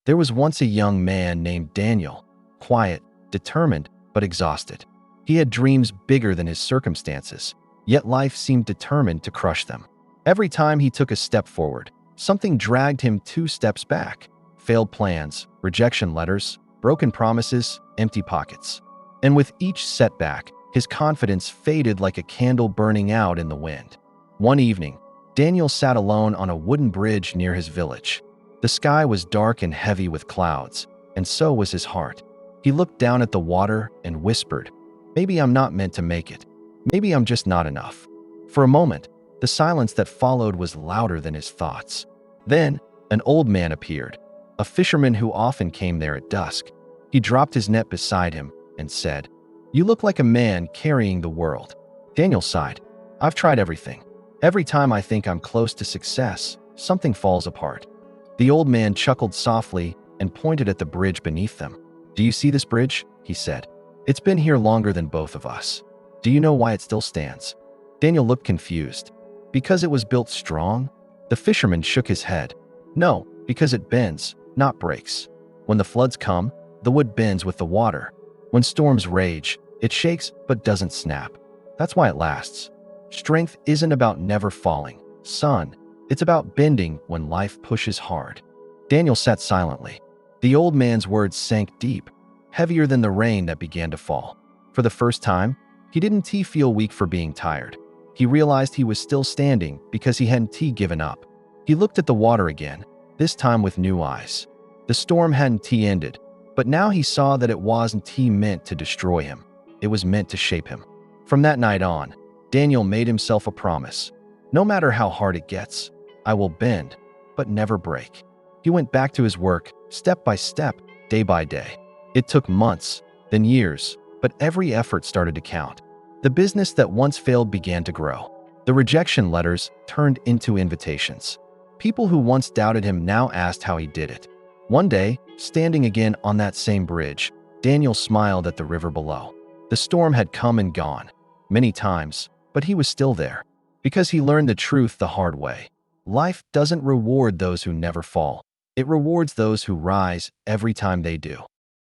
There was once a young man named Daniel, quiet, determined, but exhausted. He had dreams bigger than his circumstances, yet life seemed determined to crush them. Every time he took a step forward, something dragged him 2 steps back. Failed plans, rejection letters, broken promises, empty pockets. And with each setback, his confidence faded like a candle burning out in the wind. One evening, Daniel sat alone on a wooden bridge near his village. The sky was dark and heavy with clouds, and so was his heart. He looked down at the water and whispered, "Maybe I'm not meant to make it. Maybe I'm just not enough." For a moment, the silence that followed was louder than his thoughts. Then, an old man appeared, a fisherman who often came there at dusk. He dropped his net beside him and said, "You look like a man carrying the world." Daniel sighed. "I've tried everything. Every time I think I'm close to success, something falls apart." The old man chuckled softly and pointed at the bridge beneath them. "Do you see this bridge?" he said. "It's been here longer than both of us. Do you know why it still stands?" Daniel looked confused. "Because it was built strong?" The fisherman shook his head. "No, because it bends, not breaks. When the floods come, the wood bends with the water. When storms rage, it shakes but doesn't snap. That's why it lasts. Strength isn't about never falling, son. It's about bending when life pushes hard." Daniel sat silently. The old man's words sank deep, heavier than the rain that began to fall. For the first time, he didn't feel weak for being tired. He realized he was still standing because he hadn't given up. He looked at the water again, this time with new eyes. The storm hadn't ended, but now he saw that it wasn't meant to destroy him. It was meant to shape him. From that night on, Daniel made himself a promise. No matter how hard it gets, I will bend, but never break. He went back to his work, step by step, day by day. It took months, then years, but every effort started to count. The business that once failed began to grow. The rejection letters turned into invitations. People who once doubted him now asked how he did it. One day, standing again on that same bridge, Daniel smiled at the river below. The storm had come and gone, many times, but he was still there. Because he learned the truth the hard way. Life doesn't reward those who never fall. It rewards those who rise every time they do.